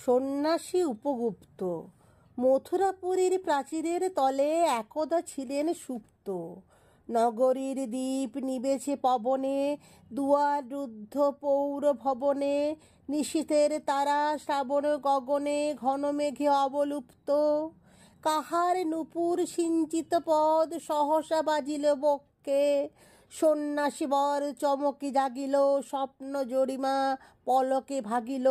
সন্ন্যাসী উপগুপ্ত। মথুরাপুরীর প্রাচীরের তলে একদা ছিলেন সুপ্ত। নগরীর দ্বীপ নিবেছে পবনে, দুয়ার রুদ্ধ পৌর ভবনে। নিশীথের তারা শ্রাবণ গগনে, ঘন মেঘে অবলুপ্ত। কাহার নূপুর সিঞ্চিত পদ সহসা বাজিল বক্ষে। সন্ন্যাসী বর চমকি জাগিল, স্বপ্ন জরিমা পলকে ভাগিল।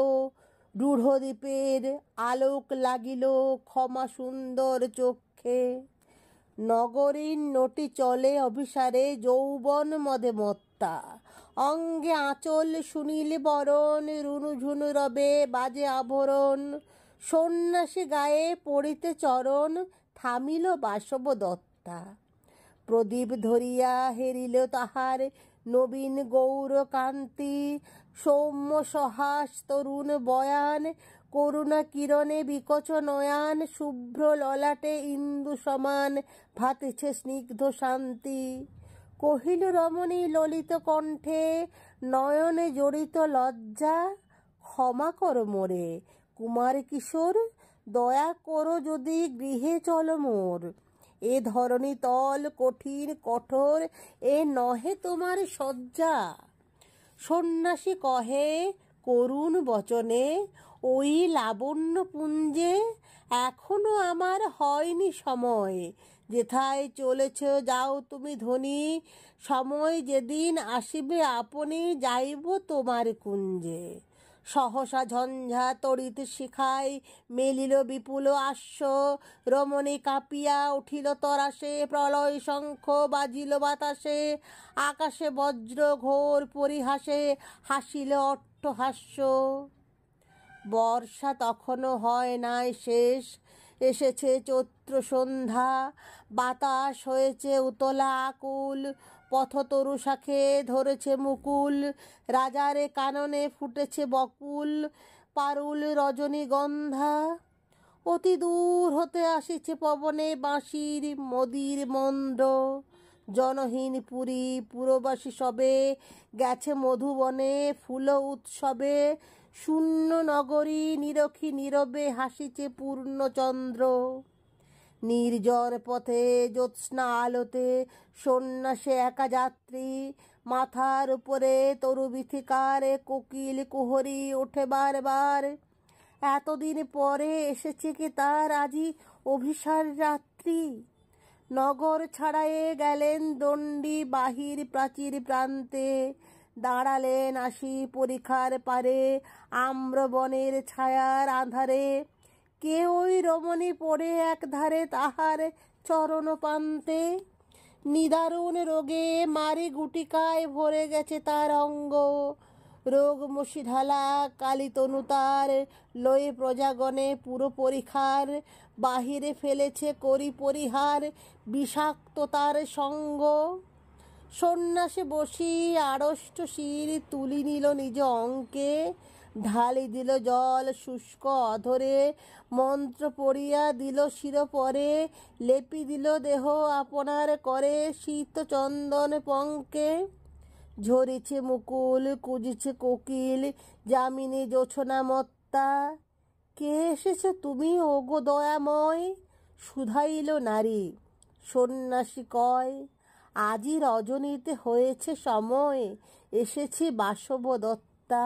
রূঢ় দ্বীপের আলোক লাগিল, ক্ষমা সুন্দর চক্ষে। নগরীর নটি চলে অভিসারে, যৌবন মদে মত্তা। অঙ্গে আঁচল সুনীল বরণ, রুনুঝুনু রবে বাজে আভরণ। সন্ন্যাসী গায়ে পড়িতে চরণ, থামিল বাসব দত্তা। প্রদীপ ধরিয়া হেরিল তাহার নবীন গৌর কান্তি। সৌম্য সহাস তরুণ বয়ান, করুণা কিরণে বিকচ নয়ান। শুভ্র ললাটে ইন্দু সমান, ভাতিছে স্নিগ্ধ শান্তি। কহিল রমণী ললিত কণ্ঠে, নয়নে জড়িত লজ্জা। ক্ষমা কর মোরে কুমার কিশোর, দয়া করো যদি গৃহে চল মোর। এ ধরণী তল কঠিন কঠোর, এ নহে তোমার সজ্জা। সন্ন্যাসী কহে করুণ বচনে, ওই লাবণ্য পুঞ্জে এখনো আমার হয়নি সময়। যেথায় চলেছ যাও তুমি ধ্বনি, সময় যেদিন আসিবে আপনি, যাইব তোমার কুঞ্জে। সহসা ঝঞ্ঝা তড়িৎ শিখায়, মেলিল বিপুল আশ্ব। রমণী কাঁপিয়া উঠিল তরাসে, প্রলয় শঙ্খ বাজিল বাতাসে। আকাশে বজ্র ঘোর পরিহাসে, হাসিল অট্টহাস্য। বর্ষা তখনও হয় নাই শেষ, এসেছে চৈত্র সন্ধ্যা। বাতাস হয়েছে উতলা আকুল, পথতরু শাখে ধরেছে মুকুল। রাজারে কাননে ফুটেছে বকুল, পারুল রজনীগন্ধা। অতি দূর হতে আসিছে পবনে বাঁশির মদির মন্দ্র। জনহীন পুরী পুরবাসী সবে, গেছে মধুবনে ফুল উৎসবে। শূন্য নগরী নিরখী নীরবে, হাসিছে পূর্ণচন্দ্র। নির্জন পথে জ্যোৎস্না আলোতে, সন্ন্যাসে একা যাত্রী। মাথার উপরে তরু বিথিকার, কোকিল কুহরি ওঠে বারবার। এতদিন পরে এসেছে কি তার আজি অভিসার রাত্রি। নগর ছাড়ায়ে গেলেন দণ্ডী বাহির প্রাচীর প্রান্তে। দাঁড়ালেন আসি পরিখার পারে, আম্রবনের ছায়ার আঁধারে। কে ওই রমণী পড়ে একধারে তাহার চরণ পান্তে। নিদারুণ রোগে মারি গুটিকায় ভরে গেছে তার অঙ্গ। রোগ মশি ঢালা কালী তনু তার, লয়ে প্রজাগণে পুরো পরিখার। বাহিরে ফেলেছে করি পরিহার, বিষাক্ত তার সঙ্গ। সন্ন্যাসী বসি আড়ষ্ট শির, তুলি নিল নিজ অঙ্কে। ঢালি দিল জল শুষ্ক অধরে, মন্ত্র পড়িয়া দিল শিরোপরে। লেপি দিল দেহ আপনার করে, শীত চন্দন পঙ্কে। ঝরিছে মুকুল কুজিছে কোকিল, যামিনী জোছনা মত্তা। কে এসেছ তুমি ওগো দয়াময়, শুধাইল নারী। সন্ন্যাসী কয়, আজি রজনীতে হয়েছে সময়, এসেছি বাসব দত্তা।